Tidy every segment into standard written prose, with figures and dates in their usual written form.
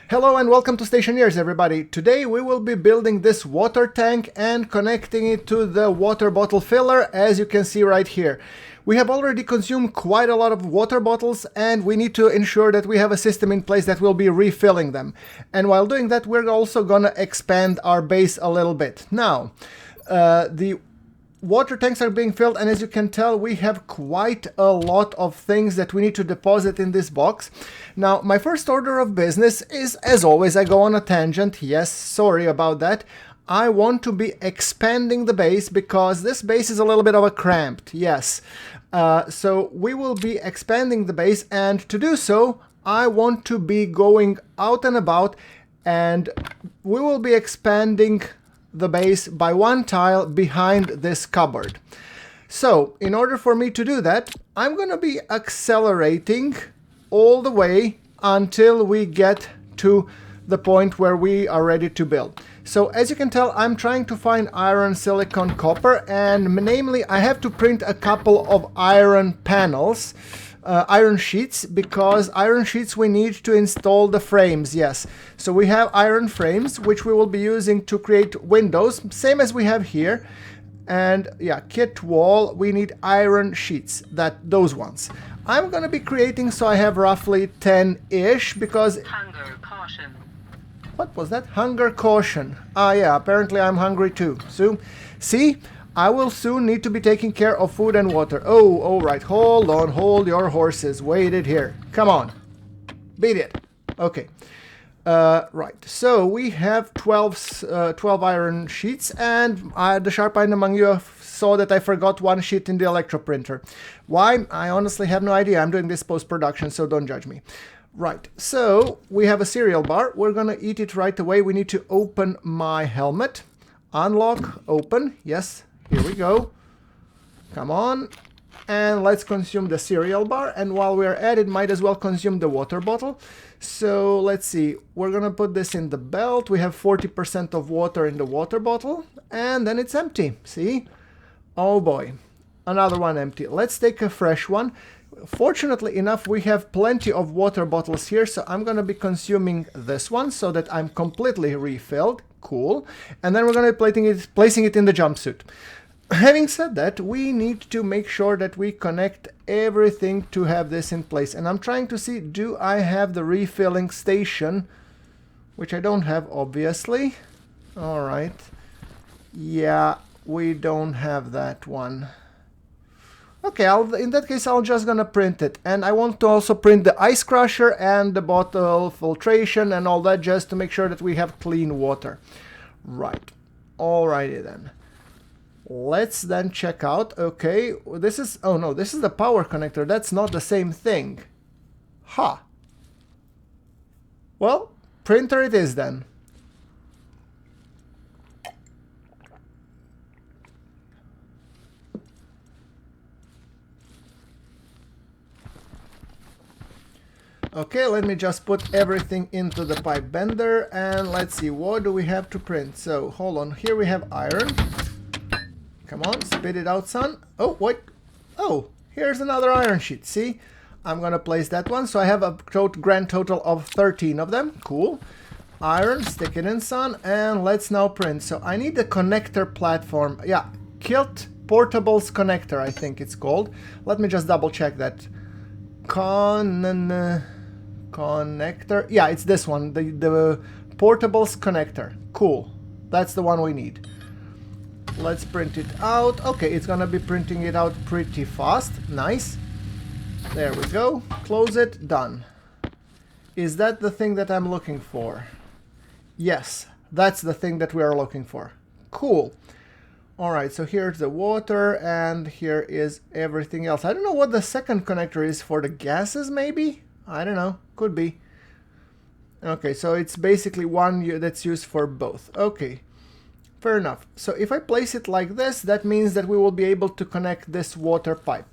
Hello and welcome to Stationeers, everybody. Today we will be building this water tank and connecting it to the water bottle filler, as you can see right here. We have already consumed quite a lot of water bottles and we need to ensure that we have a system in place that will be refilling them. And while doing that, we're also gonna expand our base a little bit. Now, the water tanks are being filled, and as you can tell, we have quite a lot of things that we need to deposit in this box. Now, my first order of business is, as always, I go on a tangent. Yes, sorry about that. I want to be expanding the base because this base is a little bit of a cramped. Yes. So we will be expanding the base, and to do so, I want to be going out and about, and we will be expanding the base by one tile behind this cupboard. So in order for me to do that, I'm going to be accelerating all the way until we get to the point where we are ready to build. So as you can tell, I'm trying to find iron, silicon, copper, and namely I have to print a couple of iron panels, iron sheets, because iron sheets we need to install the frames. Yes, so we have iron frames which we will be using to create windows, same as we have here. And yeah, kit wall, we need iron sheets, those ones I'm gonna be creating. So I have roughly 10-ish because hunger caution. What was that? Hunger caution. Ah yeah, apparently I'm hungry too. So see, I will soon need to be taking care of food and water. Oh, all right. Hold on. Hold your horses. Wait it here. Come on. Beat it. Okay. Right. So we have 12 iron sheets, and the sharp-eyed among you saw that I forgot one sheet in the electroprinter. Why? I honestly have no idea. I'm doing this post-production, so don't judge me. Right. So we have a cereal bar. We're going to eat it right away. We need to open my helmet. Unlock. Open. Yes. Here we go. Come on. And let's consume the cereal bar. And while we're at it, might as well consume the water bottle. So let's see. We're going to put this in the belt. We have 40% of water in the water bottle. And then it's empty. See? Oh boy. Another one empty. Let's take a fresh one. Fortunately enough, we have plenty of water bottles here. So I'm going to be consuming this one so that I'm completely refilled. Cool. And then we're going to be placing it in the jumpsuit. Having said that, we need to make sure that we connect everything to have this in place. And I'm trying to see, do I have the refilling station? Which I don't have, obviously. All right. Yeah, we don't have that one. Okay, in that case, I'm just gonna print it. And I want to also print the ice crusher and the bottle filtration and all that, just to make sure that we have clean water. Right. Alrighty then. Let's then check out. Okay, this is, oh no, this is the power connector. That's not the same thing. Ha. Well, printer it is then. Okay, let me just put everything into the pipe bender, and let's see, what do we have to print? So, hold on, here we have iron. Come on, spit it out, son. Oh, what? Oh, here's another iron sheet, see? I'm gonna place that one, so I have a grand total of 13 of them. Cool. Iron, stick it in, son, and let's now print. So I need the connector platform. Yeah, Kilt Portables Connector, I think it's called. Let me just double check that. Connector. Yeah, it's this one, the Portables Connector. Cool. That's the one we need. Let's print it out. Okay, it's gonna be printing it out pretty fast. Nice. There we go. Close it. Done. Is that the thing that I'm looking for? Yes, that's the thing that we are looking for. Cool. Alright, so here's the water, and here is everything else. I don't know what the second connector is for, the gases, maybe? I don't know. Could be. Okay, so it's basically one that's used for both. Okay. Fair enough. So if I place it like this, that means that we will be able to connect this water pipe.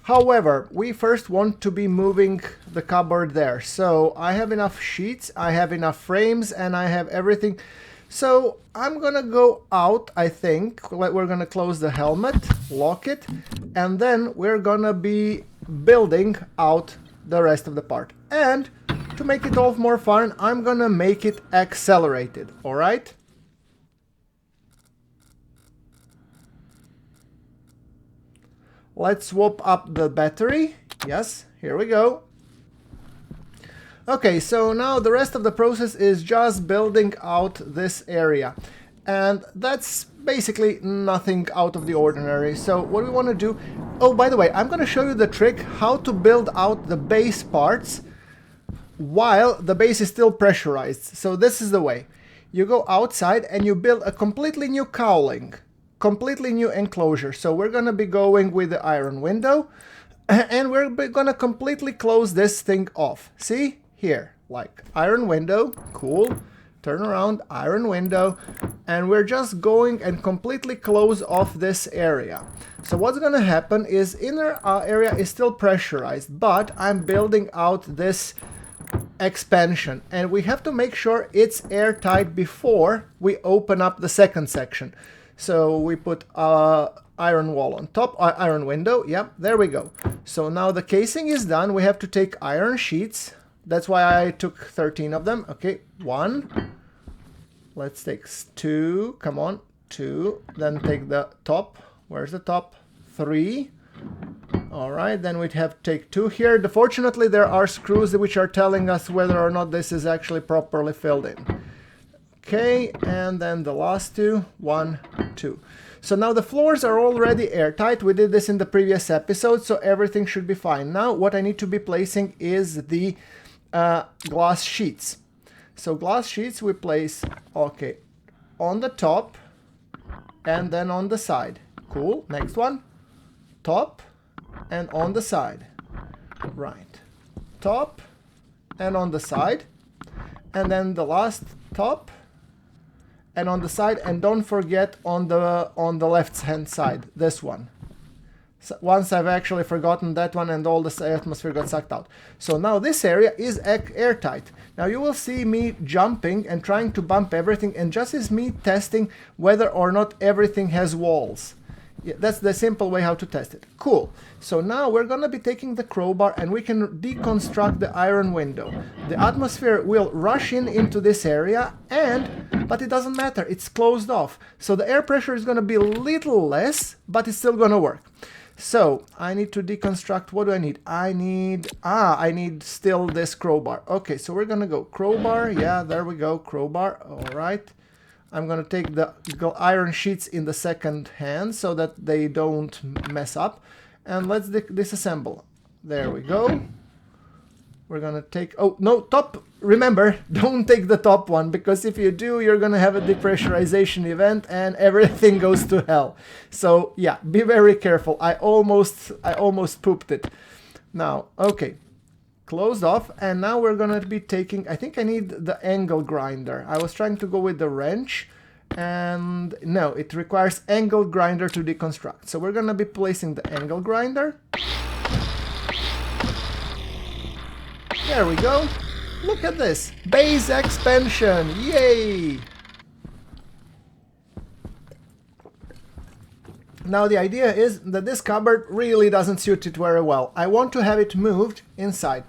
However, we first want to be moving the cupboard there. So I have enough sheets, I have enough frames, and I have everything. So I'm gonna go out, I think. We're gonna close the helmet, lock it, and then we're gonna be building out the rest of the part. And to make it all more fun, I'm gonna make it accelerated, alright? Let's swap up the battery. Yes, here we go. Okay, so now the rest of the process is just building out this area. And that's basically nothing out of the ordinary. So what we want to do... Oh, by the way, I'm going to show you the trick how to build out the base parts while the base is still pressurized. So this is the way. You go outside and you build a completely new cowling. Completely new enclosure. So we're going to be going with the iron window. And we're going to completely close this thing off. See? Here. Like iron window. Cool. Turn around, iron window, and we're just going and completely close off this area. So what's gonna happen is inner area is still pressurized, but I'm building out this expansion, and we have to make sure it's airtight before we open up the second section. So we put iron wall on top, iron window, yep, there we go. So now the casing is done, we have to take iron sheets. That's why I took 13 of them. Okay, 1. Let's take 2. Come on, 2. Then take the top. Where's the top? 3. All right, then we'd have to take 2 here. Fortunately, there are screws which are telling us whether or not this is actually properly filled in. Okay, and then the last 2. 1, 2. So now the floors are already airtight. We did this in the previous episode, so everything should be fine. Now what I need to be placing is the glass sheets. So glass sheets we place, okay, on the top and then on the side. Cool. Next one. Top and on the side. Right. Top and on the side. And then the last top and on the side. And don't forget on the left hand side, this one. So once I've actually forgotten that one and all the atmosphere got sucked out. So now this area is airtight. Now you will see me jumping and trying to bump everything, and just is me testing whether or not everything has walls. Yeah, that's the simple way how to test it. Cool. So now we're going to be taking the crowbar and we can deconstruct the iron window. The atmosphere will rush into this area, but it doesn't matter. It's closed off. So the air pressure is going to be a little less, but it's still going to work. So I need to deconstruct. What do I need? I need still this crowbar. Okay, so we're gonna go crowbar. Yeah, there we go, crowbar. All right. I'm gonna take the iron sheets in the second hand so that they don't mess up. And let's disassemble. There we go. We're gonna take, oh no, top, remember, don't take the top one, because if you do, you're gonna have a depressurization event and everything goes to hell. So yeah, be very careful. I almost pooped it. Now, okay, closed off, and now we're gonna be taking, I think I need the angle grinder. I was trying to go with the wrench, and no, it requires angle grinder to deconstruct. So we're gonna be placing the angle grinder. There we go. Look at this. Base expansion. Yay! Now the idea is that this cupboard really doesn't suit it very well. I want to have it moved inside.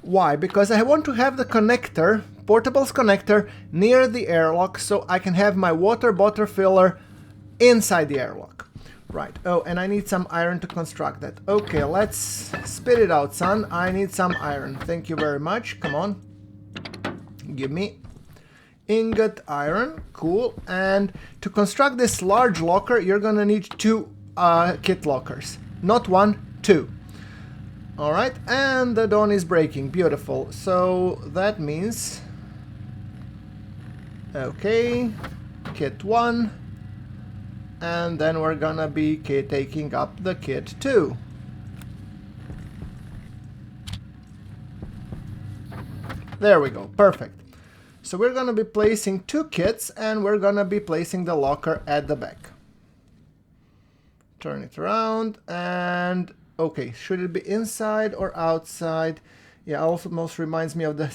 Why? Because I want to have the connector, portable's connector, near the airlock so I can have my water bottle filler inside the airlock. Right. Oh, and I need some iron to construct that. Okay, let's spit it out, son. I need some iron. Thank you very much. Come on. Give me ingot iron. Cool. And to construct this large locker, you're gonna need 2 kit lockers. Not 1, 2. Alright, and the dawn is breaking. Beautiful. So that means... Okay. Kit 1. And then we're gonna be taking up the kit 2. There we go, perfect. So we're gonna be placing 2 kits, and we're gonna be placing the locker at the back. Turn it around, and okay, should it be inside or outside? Yeah, almost reminds me of the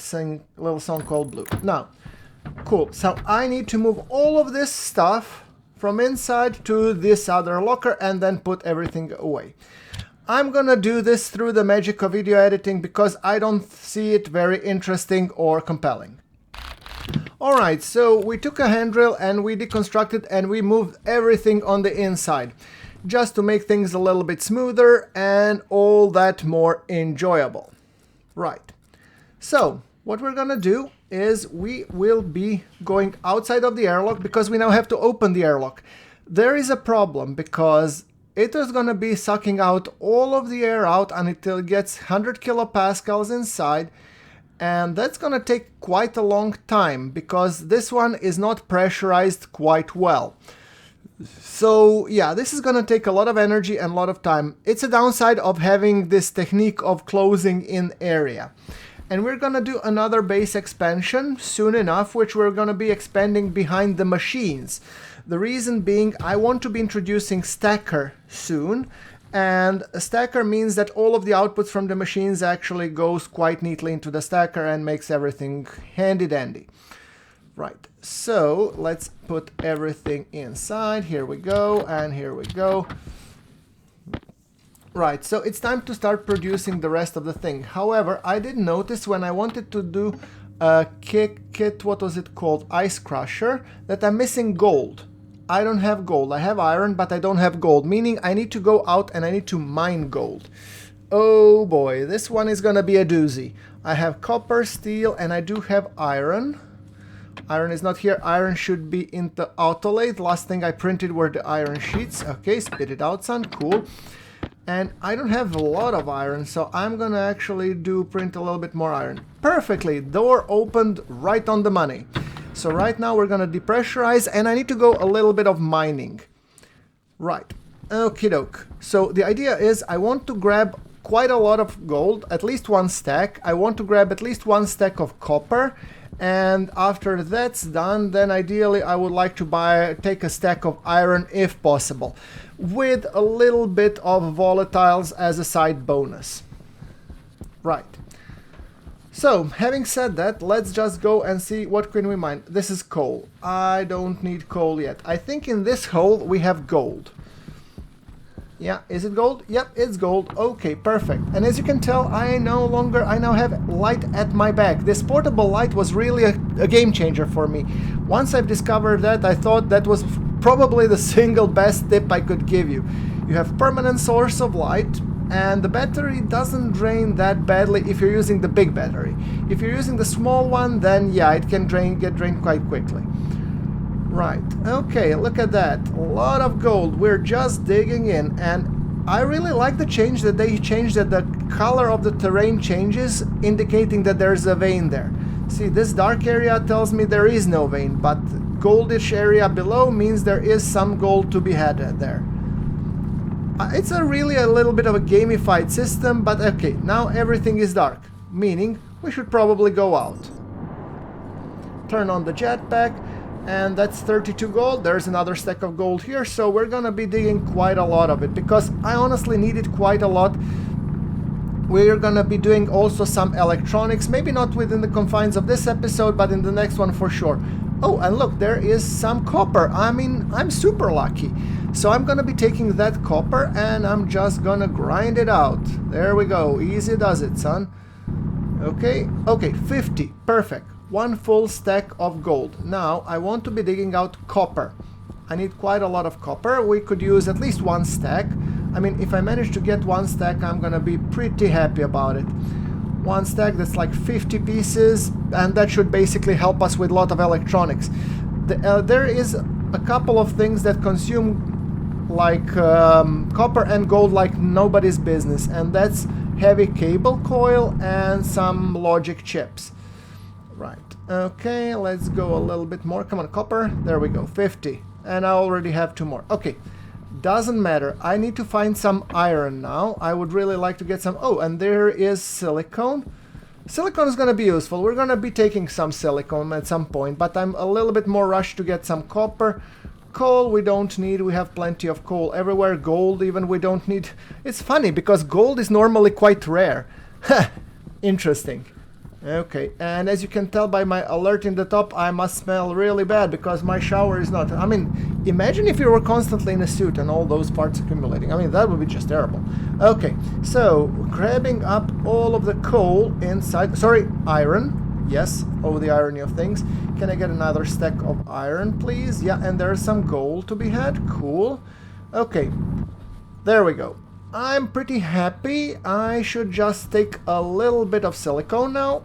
little song called Blue. Now, cool, so I need to move all of this stuff from inside to this other locker and then put everything away. I'm gonna do this through the magic of video editing because I don't see it very interesting or compelling. Alright, so we took a handrail and we deconstructed and we moved everything on the inside, just to make things a little bit smoother and all that more enjoyable. Right, so what we're gonna do is we will be going outside of the airlock because we now have to open the airlock. There is a problem because it is gonna be sucking out all of the air out until it gets 100 kilopascals inside, and that's gonna take quite a long time because this one is not pressurized quite well. So yeah, this is gonna take a lot of energy and a lot of time. It's a downside of having this technique of closing in area. And we're gonna do another base expansion soon enough, which we're gonna be expanding behind the machines. The reason being, I want to be introducing stacker soon, and a stacker means that all of the outputs from the machines actually goes quite neatly into the stacker and makes everything handy dandy. Right, so let's put everything inside. Here we go, and here we go. Right, so it's time to start producing the rest of the thing. However, I did notice when I wanted to do a kit, what was it called, ice crusher, that I'm missing gold. I don't have gold. I have iron, but I don't have gold, meaning I need to go out and I need to mine gold. Oh boy, this one is gonna be a doozy. I have copper, steel, and I do have iron. Iron is not here. Iron should be in the autolathe. Last thing I printed were the iron sheets. Okay, spit it out, son. Cool. And I don't have a lot of iron, so I'm gonna actually print a little bit more iron. Perfectly, door opened right on the money. So right now we're gonna depressurize, and I need to go a little bit of mining. Right, okie doke. So the idea is I want to grab quite a lot of gold, at least one stack. I want to grab at least one stack of copper, and after that's done, then ideally I would like to take a stack of iron if possible, with a little bit of volatiles as a side bonus. Right. So, having said that, let's just go and see what can we mine. This is coal. I don't need coal yet. I think in this hole we have gold. Yeah, is it gold? Yep, it's gold. Okay, perfect. And as you can tell, I now have light at my back. This portable light was really a game changer for me. Once I've discovered that, I thought that was probably the single best tip I could give you. You have permanent source of light, and the battery doesn't drain that badly if you're using the big battery. If you're using the small one, then yeah, it can get drained quite quickly. Right, okay, look at that. A lot of gold. We're just digging in, and I really like the change that they changed, that the color of the terrain changes, indicating that there's a vein there. See, this dark area tells me there is no vein, but goldish area below means there is some gold to be had there. It's really a little bit of a gamified system, but okay, now everything is dark, meaning we should probably go out. Turn on the jetpack. And that's 32 gold. There's another stack of gold here, so we're gonna be digging quite a lot of it because I honestly need it quite a lot. We're gonna be doing also some electronics, maybe not within the confines of this episode, but in the next one for sure. Oh, and look, there is some copper. I mean, I'm super lucky. So I'm gonna be taking that copper and I'm just gonna grind it out. There we go. Easy does it, son. Okay, 50. Perfect. One full stack of gold. Now I want to be digging out copper. I need quite a lot of copper. We could use at least one stack. I mean, if I manage to get one stack, I'm gonna be pretty happy about it. One stack, that's like 50 pieces, and that should basically help us with a lot of electronics. There is a couple of things that consume like copper and gold like nobody's business, and that's heavy cable coil and some logic chips. Right, okay, let's go a little bit more. Come on, copper. There we go, 50. And I already have 2 more. Okay, doesn't matter. I need to find some iron now. I would really like to get some... Oh, and there is silicone. Silicone is going to be useful. We're going to be taking some silicone at some point, but I'm a little bit more rushed to get some copper. Coal we don't need. We have plenty of coal everywhere. Gold even we don't need. It's funny because gold is normally quite rare. Interesting. Okay, and as you can tell by my alert in the top, I must smell really bad because my shower is not... I mean, imagine if you were constantly in a suit and all those parts accumulating. I mean, that would be just terrible. Okay, so grabbing up all of the coal inside... Sorry, iron. Yes, oh, the irony of things. Can I get another stack of iron, please? Yeah, and there's some gold to be had. Cool. Okay, there we go. I'm pretty happy. I should just take a little bit of silicone now.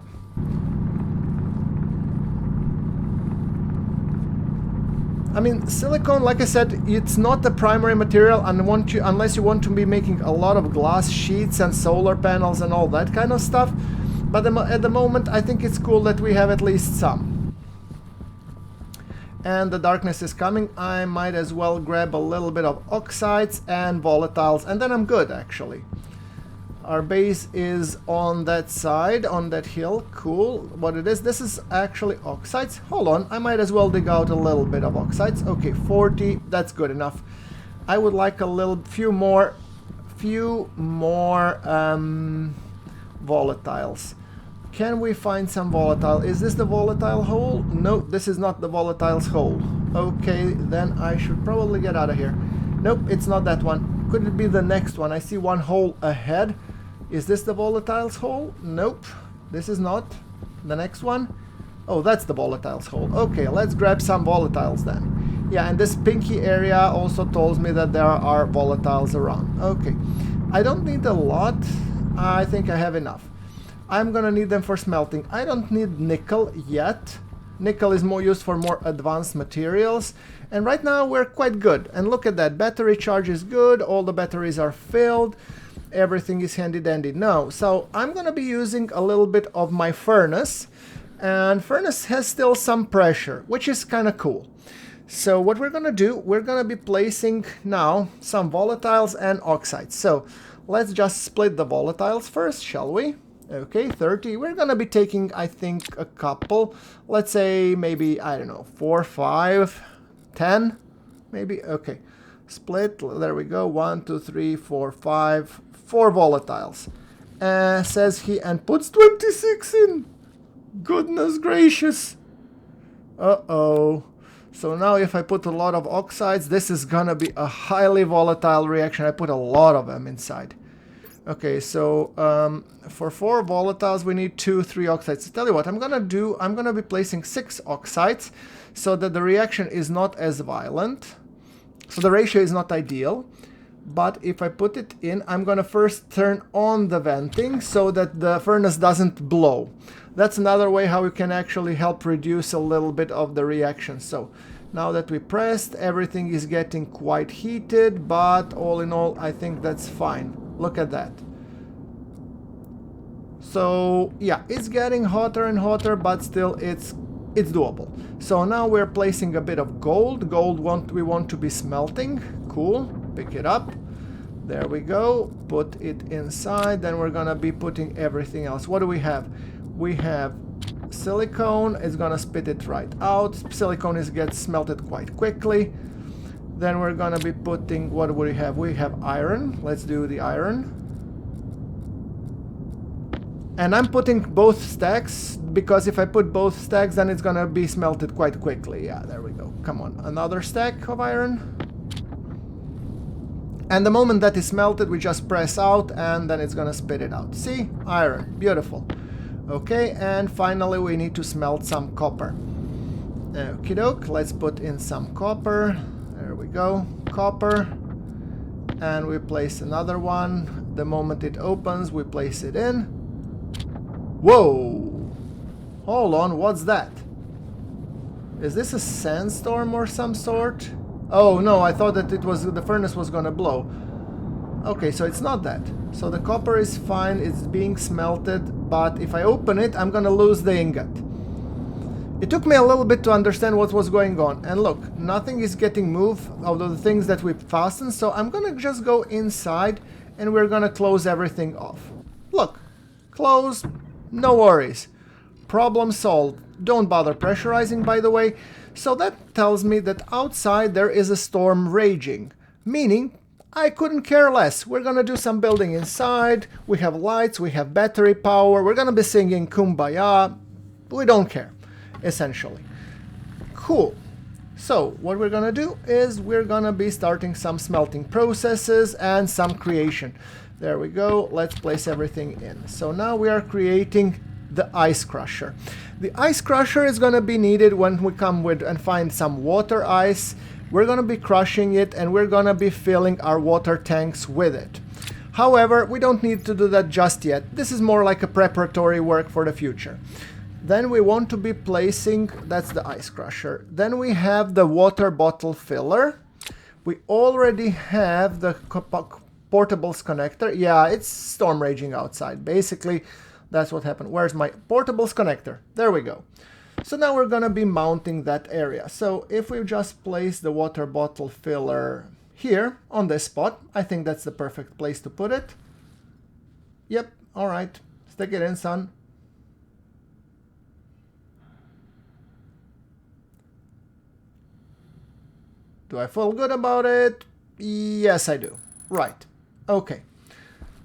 I mean, silicone, like I said, it's not the primary material unless you want to be making a lot of glass sheets and solar panels and all that kind of stuff. But at the moment, I think it's cool that we have at least some. And the darkness is coming. I might as well grab a little bit of oxides and volatiles, and then I'm good, actually. Our base is on that side, on that hill. Cool. What it is, this is actually oxides. Hold on, I might as well dig out a little bit of oxides. Okay, 40, that's good enough. I would like a few more volatiles. Can we find some volatile? Is this the volatile hole? No, this is not the volatiles hole. Okay, then I should probably get out of here. Nope, it's not that one. Could it be the next one? I see one hole ahead. Is this the volatiles hole? Nope, this is not. The next one? Oh, that's the volatiles hole. Okay, let's grab some volatiles then. Yeah, and this pinky area also tells me that there are volatiles around. Okay, I don't need a lot. I think I have enough. I'm gonna need them for smelting. I don't need nickel yet. Nickel is more used for more advanced materials. And right now we're quite good. And look at that, battery charge is good. All the batteries are filled. Everything is handy dandy. No, so I'm gonna be using a little bit of my furnace. And furnace has still some pressure, which is kind of cool. So what we're gonna do, we're gonna be placing now some volatiles and oxides. So let's just split the volatiles first, shall we? Okay, 30. We're gonna be taking, I think, a couple. Let's say maybe, I don't know, 4, 5, 10, maybe. Okay, split. There we go. 1, 2, 3, 4, 5. 4 volatiles. Says he, and puts 26 in. Goodness gracious. Uh-oh. So now if I put a lot of oxides, this is gonna be a highly volatile reaction. I put a lot of them inside. Okay, so for 4 volatiles we need 2, 3 oxides. Tell you what, I'm gonna be placing 6 oxides so that the reaction is not as violent. So the ratio is not ideal. But if I put it in, I'm gonna first turn on the venting so that the furnace doesn't blow. That's another way how we can actually help reduce a little bit of the reaction. So now that we pressed, everything is getting quite heated, but all in all, I think that's fine. Look at that. So yeah, it's getting hotter and hotter, but still it's doable. So now we're placing a bit of gold. We want to be smelting. Cool. Pick it up. There we go. Put it inside. Then we're gonna be putting everything else. What do we have? We have silicone. It's gonna spit it right out. Silicone gets smelted quite quickly. Then we're gonna be putting, what do we have? We have iron. Let's do the iron. And I'm putting both stacks, because if I put both stacks, then it's gonna be smelted quite quickly. Yeah, there we go. Come on, another stack of iron. And the moment that is melted, we just press out, and then it's gonna spit it out. See? Iron. Beautiful. Okay, and finally we need to smelt some copper. Okie doke, let's put in some copper. There we go. Copper. And we place another one. The moment it opens, we place it in. Whoa! Hold on, what's that? Is this a sandstorm or some sort? Oh no, I thought that it was the furnace was gonna blow. Okay, so it's not that. So the copper is fine, it's being smelted, but if I open it, I'm gonna lose the ingot. It took me a little bit to understand what was going on. And look, nothing is getting moved out of the things that we fastened, so I'm gonna just go inside and we're gonna close everything off. Look, close, no worries. Problem solved. Don't bother pressurizing, by the way. So that tells me that outside there is a storm raging, meaning I couldn't care less. We're gonna do some building inside. We have lights, we have battery power. We're gonna be singing Kumbaya. We don't care, essentially. Cool. So what we're gonna do is we're gonna be starting some smelting processes and some creation. There we go. Let's place everything in. So now we are creating the ice crusher. The ice crusher is gonna be needed when we come with and find some water ice. We're going to be crushing it and we're going to be filling our water tanks with it. However, we don't need to do that just yet. This is more like a preparatory work for the future. Then we want to be placing, that's the ice crusher. Then we have the water bottle filler. We already have the portables connector. Yeah, it's storm raging outside. Basically, that's what happened. Where's my portables connector? There we go. So now we're going to be mounting that area. So if we just place the water bottle filler here on this spot, I think that's the perfect place to put it. Yep, all right. Stick it in, son. Do I feel good about it? Yes, I do. Right. Okay.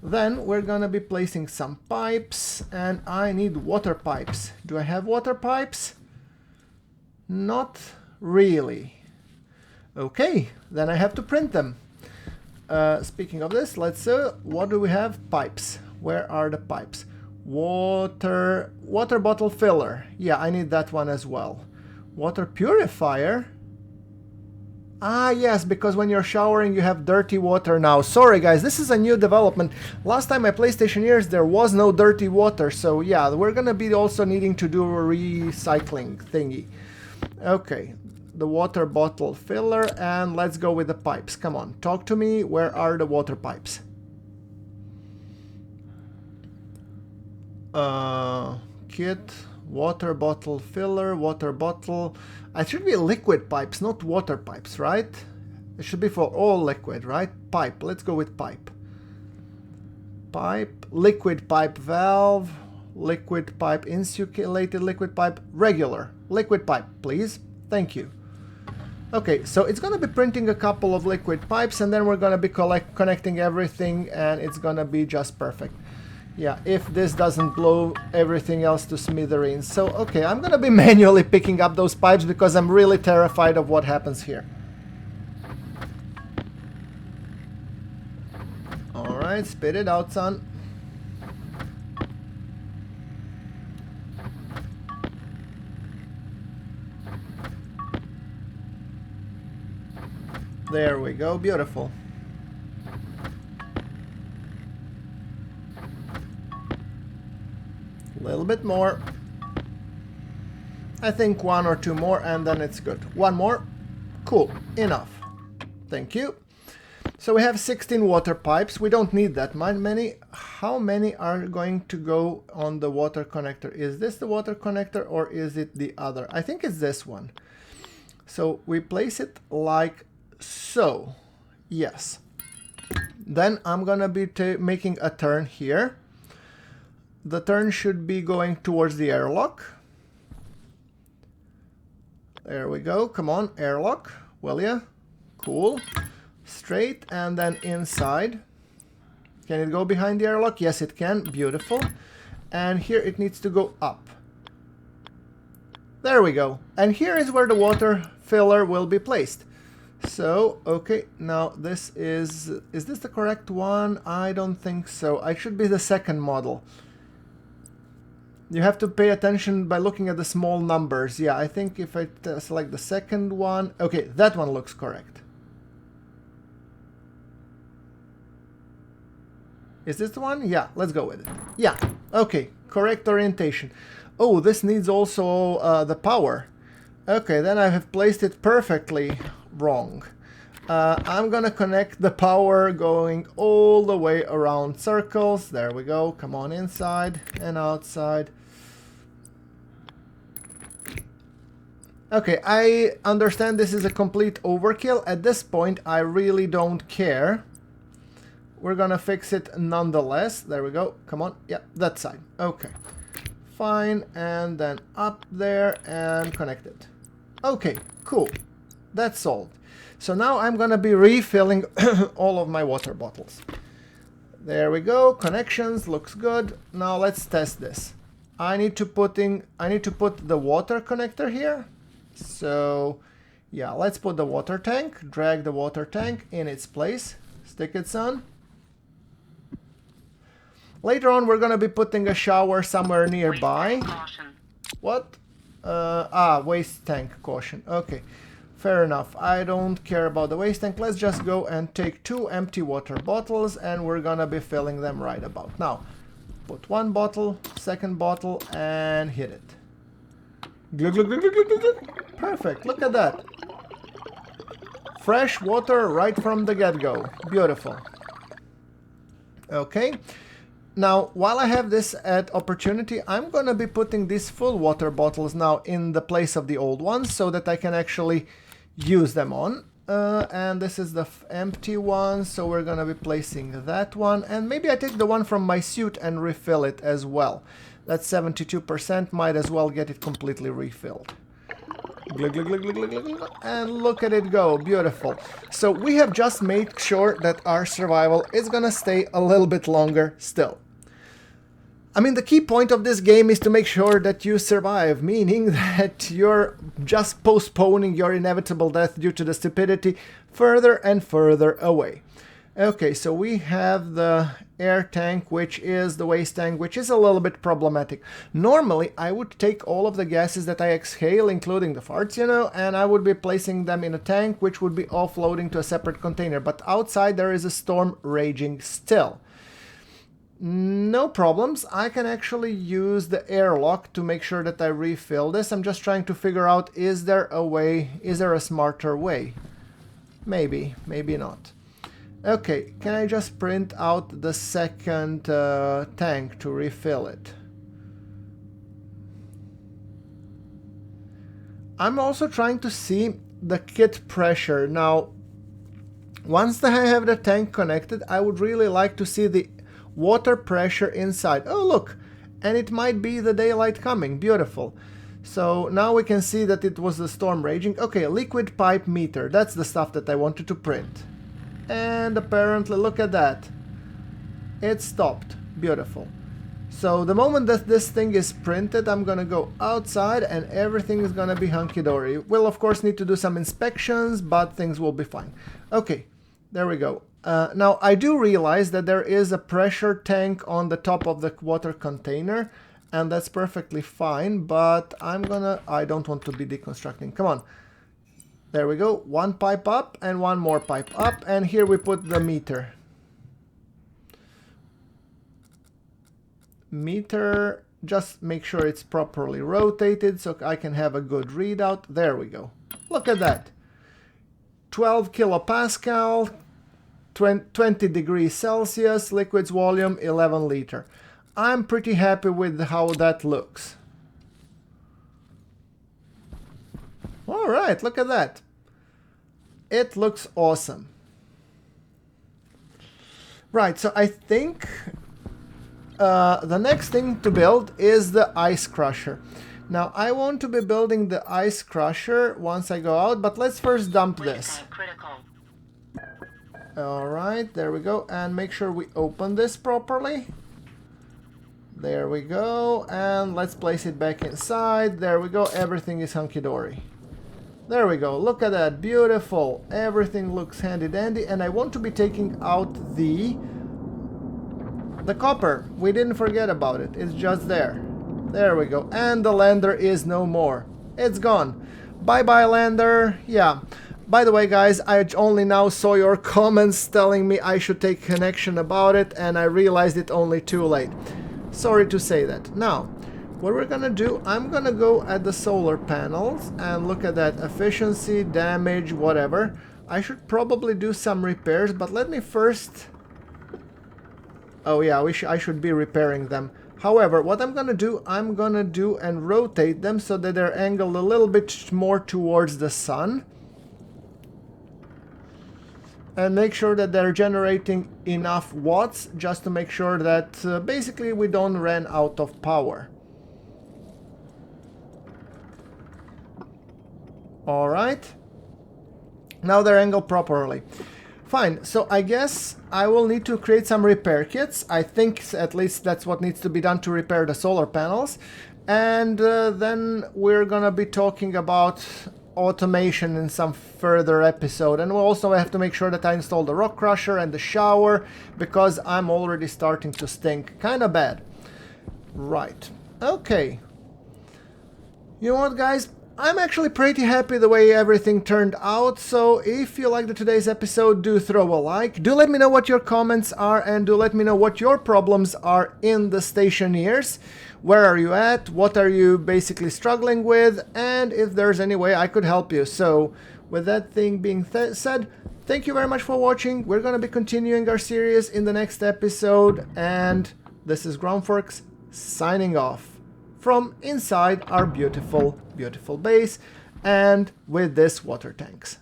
Then we're gonna be placing some pipes, and I need water pipes. Do I have water pipes? Not really. Okay, then I have to print them. Speaking of this, let's see, what do we have? Pipes. Where are the pipes? Water bottle filler. Yeah, I need that one as well. Water purifier. Ah, yes, because when you're showering, you have dirty water now. Sorry, guys, this is a new development. Last time I played Stationeers, there was no dirty water. So, yeah, we're going to be also needing to do a recycling thingy. Okay, the water bottle filler, and let's go with the pipes. Come on, talk to me. Where are the water pipes? Kit, water bottle filler, water bottle... It should be liquid pipes, not water pipes, right? It should be for all liquid, right? Pipe. Let's go with pipe. Pipe, liquid pipe valve, liquid pipe, insulated liquid pipe, regular liquid pipe, please. Thank you. Okay, so it's going to be printing a couple of liquid pipes, and then we're going to be connecting everything, and it's going to be just perfect. Yeah, if this doesn't blow everything else to smithereens. So, okay, I'm gonna be manually picking up those pipes because I'm really terrified of what happens here. Alright, spit it out, son. There we go, beautiful. A little bit more. I think one or two more and then it's good. One more. Cool. Enough. Thank you. So we have 16 water pipes. We don't need that many. How many are going to go on the water connector? Is this the water connector or is it the other? I think it's this one. So we place it like so. Yes. Then I'm gonna be making a turn here. The turn should be going towards the airlock. There we go. Come on, airlock. Will ya? Cool. Straight and then inside. Can it go behind the airlock? Yes, it can. Beautiful. And here it needs to go up. There we go. And here is where the water filler will be placed. So, okay, now this is this the correct one? I don't think so. It should be the second model. You have to pay attention by looking at the small numbers. Yeah, I think if I select the second one... Okay, that one looks correct. Is this the one? Yeah, let's go with it. Yeah, okay, correct orientation. Oh, this needs also the power. Okay, then I have placed it perfectly wrong. I'm gonna connect the power going all the way around circles. There we go. Come on, inside and outside. Okay, I understand this is a complete overkill. At this point, I really don't care. We're gonna fix it nonetheless. There we go. Come on. Yeah, that side. Okay. Fine. And then up there and connect it. Okay, cool. That's solved. So now I'm gonna be refilling all of my water bottles. There we go. Connections looks good. Now let's test this. I need to put the water connector here. So yeah, let's put the water tank, drag the water tank in its place, stick it on. Later on, we're gonna be putting a shower somewhere nearby. What? Waste tank caution. Okay, fair enough. I don't care about the waste tank. Let's just go and take 2 empty water bottles, and we're gonna be filling them right about now. Put 1 bottle, 2nd bottle, and hit it. Glug, glug, glug, glug, glug, glug. Perfect. Look at that. Fresh water right from the get-go. Beautiful. Okay. Now, while I have this at opportunity, I'm gonna be putting these full water bottles now in the place of the old ones so that I can actually use them on. And this is the empty one, so we're gonna be placing that one. And maybe I take the one from my suit and refill it as well. That's 72%, might as well get it completely refilled. Glug, glug, glug, glug, glug, glug, glug. And look at it go, beautiful. So we have just made sure that our survival is gonna stay a little bit longer still. I mean, the key point of this game is to make sure that you survive, meaning that you're just postponing your inevitable death due to the stupidity further and further away. Okay, so we have the air tank, which is the waste tank, which is a little bit problematic. Normally, I would take all of the gases that I exhale, including the farts, you know, and I would be placing them in a tank, which would be offloading to a separate container. But outside, there is a storm raging still. No problems. I can actually use the airlock to make sure that I refill this. I'm just trying to figure out, is there a way, is there a smarter way? Maybe, maybe not. Okay, can I just print out the 2nd tank to refill it? I'm also trying to see the kit pressure. Now, once I have the tank connected, I would really like to see the water pressure inside. Oh, look, and it might be the daylight coming. Beautiful. So now we can see that it was the storm raging. Okay, liquid pipe meter. That's the stuff that I wanted to print. And apparently, look at that. It stopped. Beautiful. So the moment that this thing is printed, I'm gonna go outside and everything is gonna be hunky-dory. We'll of course need to do some inspections, but things will be fine. Okay, there we go. Now, I do realize that there is a pressure tank on the top of the water container, and that's perfectly fine, but I don't want to be deconstructing. Come on. There we go. 1 pipe up and 1 more pipe up, and here we put the meter. Meter, just make sure it's properly rotated so I can have a good readout. There we go. Look at that. 12 kilopascal. 20 degrees Celsius, liquids volume 11 liter. I'm pretty happy with how that looks. All right, look at that. It looks awesome. Right, so I think the next thing to build is the ice crusher. Now, I want to be building the ice crusher once I go out, but let's first dump this. Alright, there we go, and make sure we open this properly. There we go, and let's place it back inside. There we go, everything is hunky-dory. There we go, look at that, beautiful. Everything looks handy-dandy, and I want to be taking out the copper. We didn't forget about it, it's just there. There we go, and the lander is no more. It's gone. Bye-bye, lander. Yeah. By the way, guys, I only now saw your comments telling me I should take connection about it, and I realized it only too late. Sorry to say that. Now, what we're gonna do, I'm gonna go at the solar panels and look at that efficiency, damage, whatever. I should probably do some repairs, but let me first... Oh yeah, I should be repairing them. However, what I'm gonna do and rotate them so that they're angled a little bit more towards the sun. And make sure that they're generating enough watts just to make sure that basically we don't run out of power. Alright. Now they're angled properly. Fine, so I guess I will need to create some repair kits. I think at least that's what needs to be done to repair the solar panels. And then we're gonna be talking about automation in some further episode. And we'll also have to make sure that I install the rock crusher and the shower, because I'm already starting to stink kinda bad. Right, okay. You know what, guys? I'm actually pretty happy the way everything turned out, so if you liked today's episode, do throw a like. Do let me know what your comments are, and do let me know what your problems are in the Stationeers. Where are you at? What are you basically struggling with? And if there's any way I could help you. So, with that thing being said, thank you very much for watching. We're going to be continuing our series in the next episode, and this is Groundforks signing off from inside our beautiful, beautiful base, and with this water tanks.